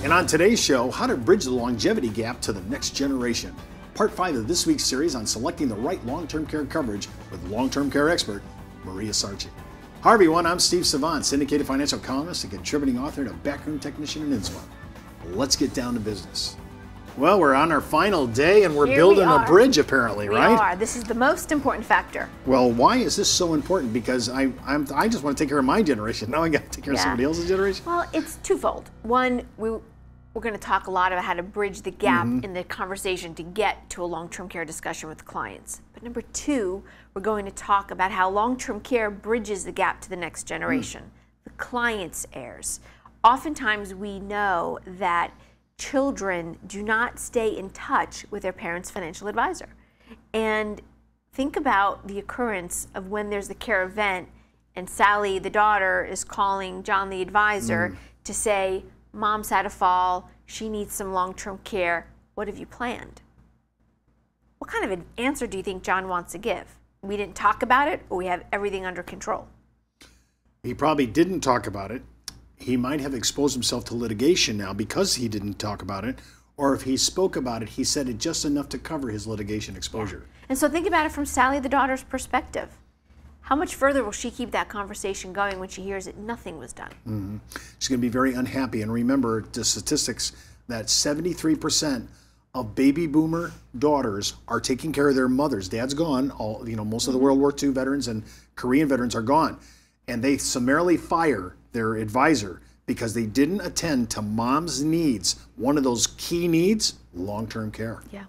And on today's show, how to bridge the longevity gap to the next generation. Part 5 of this week's series on selecting the right long-term care coverage with long-term care expert, Maria Sarchi. Hi everyone, I'm Steve Savant, syndicated financial columnist and contributing author and a backroom technician in INSMA. Let's get down to business. Well, we're on our final day and we're building a bridge apparently, right? We are. This is the most important factor. Well, why is this so important? Because I just want to take care of my generation. Now I got to take care of somebody else's generation. Well, it's twofold. One, we're going to talk a lot about how to bridge the gap in the conversation to get to a long-term care discussion with clients. But number two, we're going to talk about how long-term care bridges the gap to the next generation, the client's heirs. Oftentimes we know that children do not stay in touch with their parents' financial advisor. And think about the occurrence of when there's a care event and Sally, the daughter, is calling John, the advisor, to say, Mom's had a fall, she needs some long-term care, what have you planned? What kind of an answer do you think John wants to give? We didn't talk about it, or we have everything under control? He probably didn't talk about it. He might have exposed himself to litigation now because he didn't talk about it, or if he spoke about it, he said it just enough to cover his litigation exposure. Yeah. And so think about it from Sally, the daughter's perspective. How much further will she keep that conversation going when she hears that nothing was done? She's going to be very unhappy. And remember the statistics that 73% of baby boomer daughters are taking care of their mothers. Dad's gone. Most of the World War II veterans and Korean veterans are gone. And they summarily fire their advisor because they didn't attend to mom's needs. One of those key needs, long-term care. Yeah.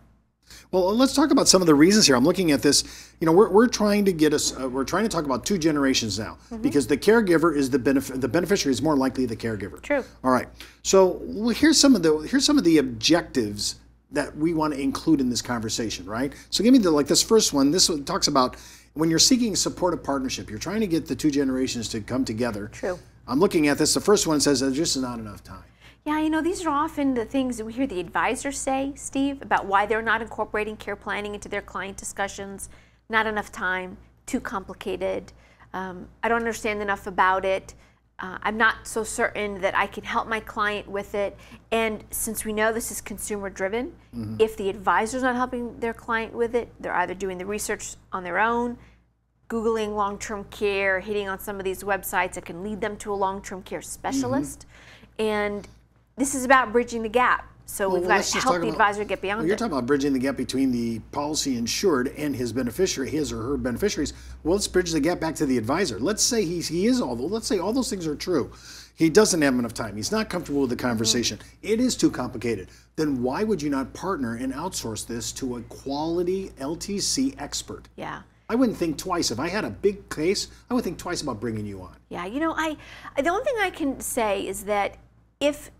Well, let's talk about some of the reasons here. I'm looking at this. We're trying to get us. We're trying to talk about two generations now because the caregiver is the beneficiary is more likely the caregiver. True. All right. So here's some of the objectives that we want to include in this conversation. Right. So give me this first one. This one talks about when you're seeking supportive partnership. You're trying to get the two generations to come together. True. I'm looking at this. The first one says there's just not enough time. Yeah, these are often the things that we hear the advisors say, Steve, about why they're not incorporating care planning into their client discussions. Not enough time, too complicated. I don't understand enough about it. I'm not so certain that I can help my client with it. And since we know this is consumer driven, if the advisor's not helping their client with it, they're either doing the research on their own, Googling long-term care, hitting on some of these websites that can lead them to a long-term care specialist. And this is about bridging the gap. So we've got to help the advisor get beyond it. You're talking about bridging the gap between the policy insured and his beneficiary, his or her beneficiaries. Well, let's bridge the gap back to the advisor. Let's say let's say all those things are true. He doesn't have enough time. He's not comfortable with the conversation. It is too complicated. Then why would you not partner and outsource this to a quality LTC expert? Yeah. I wouldn't think twice. If I had a big case, I would think twice about bringing you on. Yeah, the only thing I can say is that if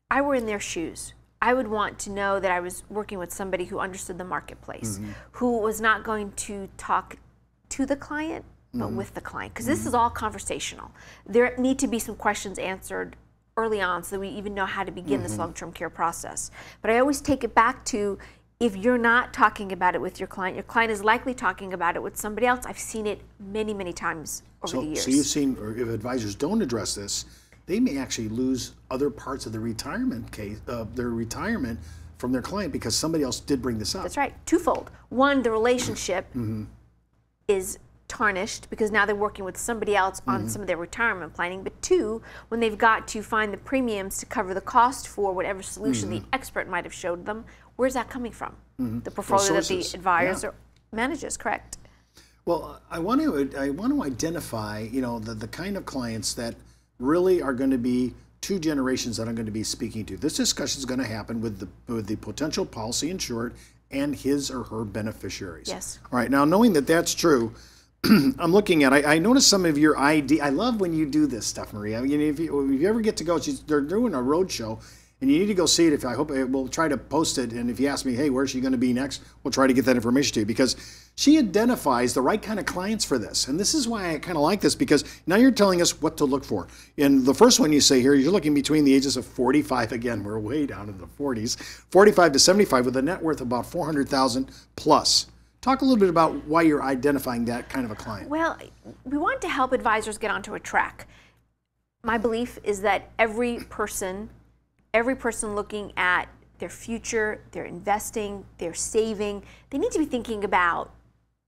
I were in their shoes, I would want to know that I was working with somebody who understood the marketplace, who was not going to talk to the client, but with the client, because this is all conversational. There need to be some questions answered early on so that we even know how to begin this long-term care process. But I always take it back to, if you're not talking about it with your client is likely talking about it with somebody else. I've seen it many, many times over the years. So you've seen, or if advisors don't address this, they may actually lose other parts of the retirement case, their retirement from their client because somebody else did bring this up. That's right. Twofold. One, the relationship is tarnished because now they're working with somebody else on some of their retirement planning. But two, when they've got to find the premiums to cover the cost for whatever solution the expert might have showed them, where's that coming from? The portfolio that the advisor manages, correct? Well, I want to identify, the kind of clients that really are going to be two generations that I'm going to be speaking to. This discussion is going to happen with the potential policy insured and his or her beneficiaries. Yes. All right. Now, knowing that that's true, I'm looking at. I noticed some of your ID. I love when you do this stuff, Maria. If you ever get to go, they're doing a road show. And you need to go see it. I hope we'll try to post it. And if you ask me, hey, where's she going to be next? We'll try to get that information to you because she identifies the right kind of clients for this. And this is why I kind of like this because now you're telling us what to look for. And the first one you say here, you're looking between the ages of 45. Again, we're way down in the 40s, 45 to 75 with a net worth of about $400,000 plus. Talk a little bit about why you're identifying that kind of a client. Well, we want to help advisors get onto a track. My belief is that every person every person looking at their future, their investing, their saving. They need to be thinking about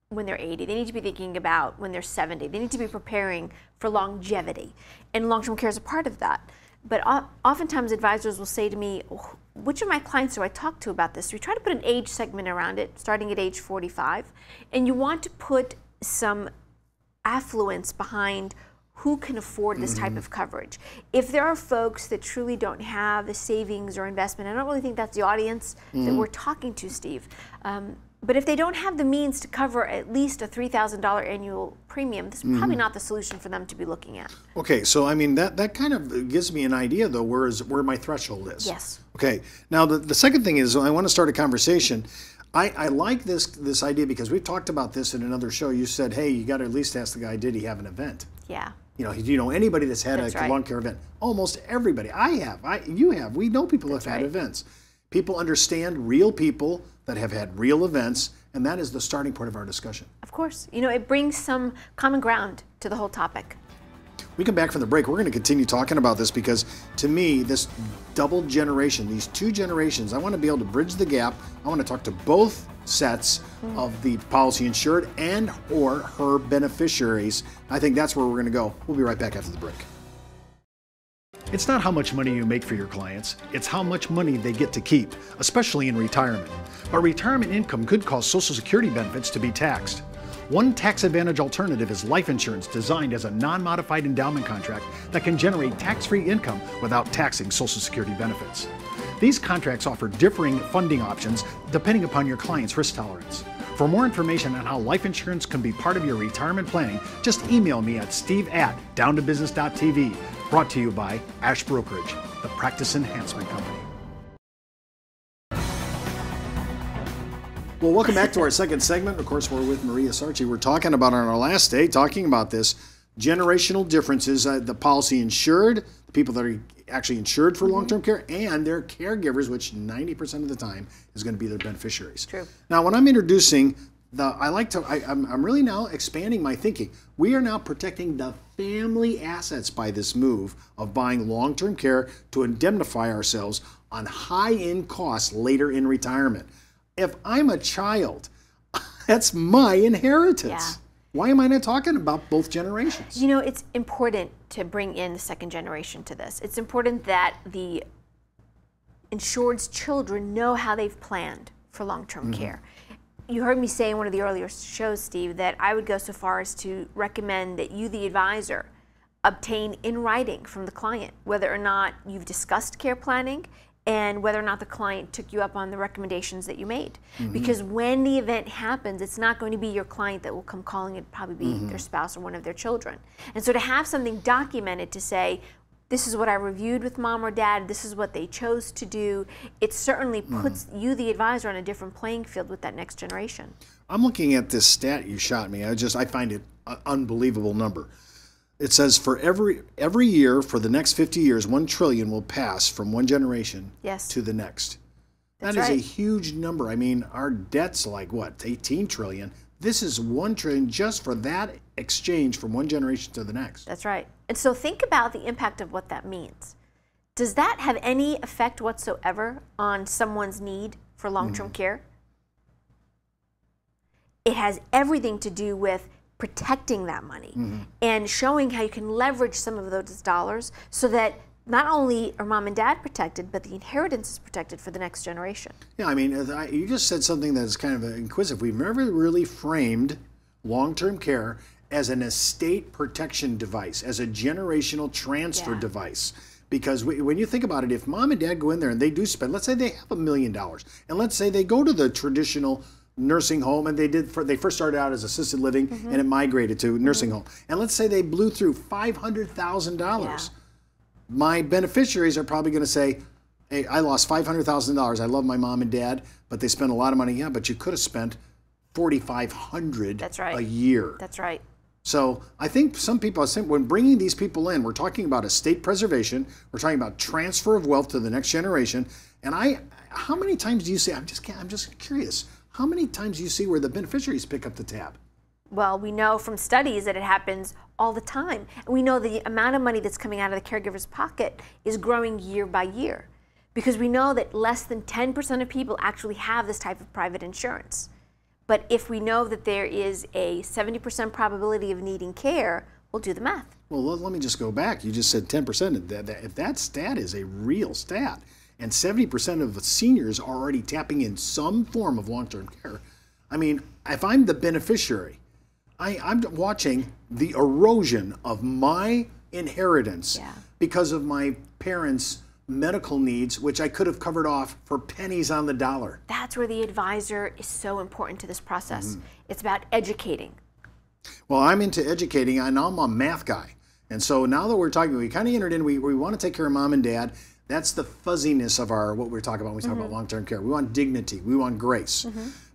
when they're 80. They need to be thinking about when they're 70. They need to be preparing for longevity. And long-term care is a part of that. But oftentimes advisors will say to me, which of my clients do I talk to about this? So we try to put an age segment around it, starting at age 45. And you want to put some affluence behind who can afford this type of coverage. If there are folks that truly don't have the savings or investment, I don't really think that's the audience that we're talking to, Steve. But if they don't have the means to cover at least a $3,000 annual premium, this is probably not the solution for them to be looking at. Okay, so I mean, that kind of gives me an idea, though, where my threshold is. Yes. Okay, now the second thing is I want to start a conversation. I like this idea because we've talked about this in another show. You said, hey, you got to at least ask the guy, did he have an event? Yeah. You know anybody that's had a long care event? Almost everybody. I have. You have. We know people have had events. People understand real people that have had real events, and that is the starting point of our discussion. Of course. It brings some common ground to the whole topic. We come back from the break. We're going to continue talking about this because, to me, this double generation, these two generations, I want to be able to bridge the gap. I want to talk to both sets of the policy insured and or her beneficiaries. I think that's where we're going to go. We'll be right back after the break. It's not how much money you make for your clients, it's how much money they get to keep, especially in retirement. But retirement income could cause Social Security benefits to be taxed. One tax advantage alternative is life insurance designed as a non-modified endowment contract that can generate tax-free income without taxing Social Security benefits. These contracts offer differing funding options depending upon your client's risk tolerance. For more information on how life insurance can be part of your retirement planning, just email me at steve@downtobusiness.tv. Brought to you by Ash Brokerage, the practice enhancement company. Well, welcome back to our second segment. Of course, we're with Maria Sarchi. We're talking about on our last day, talking about this generational differences, the policy insured, the people that are actually insured for long-term care, and their caregivers, which 90% of the time is going to be their beneficiaries. True. Now, when I'm introducing I'm really now expanding my thinking. We are now protecting the family assets by this move of buying long-term care to indemnify ourselves on high-end costs later in retirement. If I'm a child, that's my inheritance. Yeah. Why am I not talking about both generations? It's important to bring in the second generation to this. It's important that the insured's children know how they've planned for long-term care. You heard me say in one of the earlier shows, Steve, that I would go so far as to recommend that you, the advisor, obtain in writing from the client whether or not you've discussed care planning and whether or not the client took you up on the recommendations that you made. Because when the event happens, it's not going to be your client that will come calling, it'll probably be their spouse or one of their children. And so to have something documented to say, this is what I reviewed with mom or dad, this is what they chose to do, it certainly puts you, the advisor, on a different playing field with that next generation. I'm looking at this stat you shot me. I find it an unbelievable number. It says for every year for the next 50 years, 1 trillion will pass from one generation to the next. That is a huge number. I mean, our debt's like, what, 18 trillion? This is 1 trillion just for that exchange from one generation to the next. That's right. And so think about the impact of what that means. Does that have any effect whatsoever on someone's need for long-term care? It has everything to do with protecting that money and showing how you can leverage some of those dollars so that not only are mom and dad protected, but the inheritance is protected for the next generation. Yeah, I mean, you just said something that is kind of inquisitive. We've never really framed long-term care as an estate protection device, as a generational transfer device. Because when you think about it, if mom and dad go in there and they do spend, let's say they have $1 million, and let's say they go to the traditional nursing home, and they first started out as assisted living, and it migrated to nursing home. And let's say they blew through $500,000. My beneficiaries are probably going to say, hey, I lost $500,000. I love my mom and dad, but they spent a lot of money. Yeah, but you could have spent $4,500 a year. That's right. So I think some people are saying when bringing these people in, we're talking about estate preservation. We're talking about transfer of wealth to the next generation. And how many times do you see? I'm just curious. How many times do you see where the beneficiaries pick up the tab? Well, we know from studies that it happens all the time. And we know the amount of money that's coming out of the caregiver's pocket is growing year by year. because we know that less than 10% of people actually have this type of private insurance. But if we know that there is a 70% probability of needing care, we'll do the math. Well, let me just go back. You just said 10%. If that stat is a real stat, and 70% of the seniors are already tapping in some form of long-term care, I mean, if I'm the beneficiary, I'm watching the erosion of my inheritance because of my parents' medical needs, which I could have covered off for pennies on the dollar. That's where the advisor is so important to this process. It's about educating. Well, I'm into educating, and I'm a math guy. And so now that we're talking, we kind of entered in, we want to take care of mom and dad. That's the fuzziness of what we're talking about when we talk about long-term care. We want dignity, we want grace.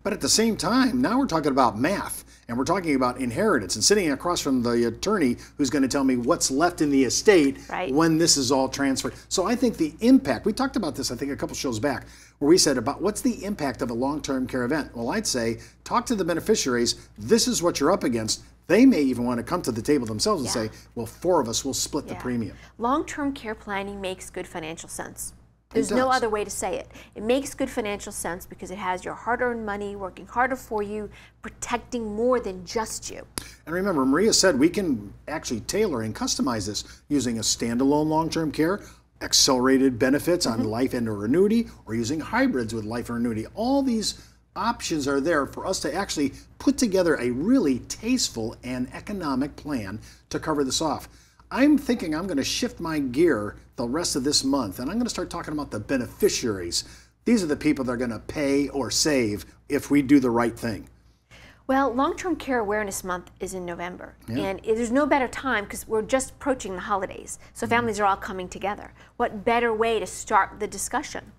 But at the same time, now we're talking about math, and we're talking about inheritance, and sitting across from the attorney who's going to tell me what's left in the estate when this is all transferred. So I think the impact, we talked about this I think a couple shows back, where we said about what's the impact of a long-term care event. Well, I'd say talk to the beneficiaries. This is what you're up against. They may even want to come to the table themselves and say, well, 4 of us will split the premium. Long-term care planning makes good financial sense. There's no other way to say it. It makes good financial sense because it has your hard-earned money working harder for you, protecting more than just you. And remember, Maria said we can actually tailor and customize this using a standalone long-term care, accelerated benefits on life and or annuity, or using hybrids with life or annuity. All these options are there for us to actually put together a really tasteful and economic plan to cover this off. I'm thinking I'm going to shift my gear the rest of this month, and I'm going to start talking about the beneficiaries. These are the people that are going to pay or save if we do the right thing. Well, Long-Term Care Awareness Month is in November, and there's no better time because we're just approaching the holidays, so families are all coming together. What better way to start the discussion?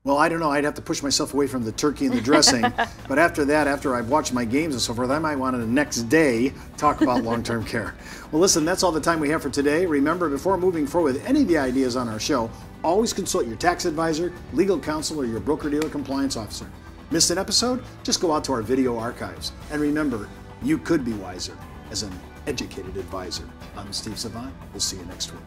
Well, I don't know. I'd have to push myself away from the turkey and the dressing. But after that, after I've watched my games and so forth, I might want to the next day talk about long-term care. Well, listen, that's all the time we have for today. Remember, before moving forward with any of the ideas on our show, always consult your tax advisor, legal counsel, or your broker-dealer compliance officer. Missed an episode? Just go out to our video archives. And remember, you could be wiser as an educated advisor. I'm Steve Savant. We'll see you next week.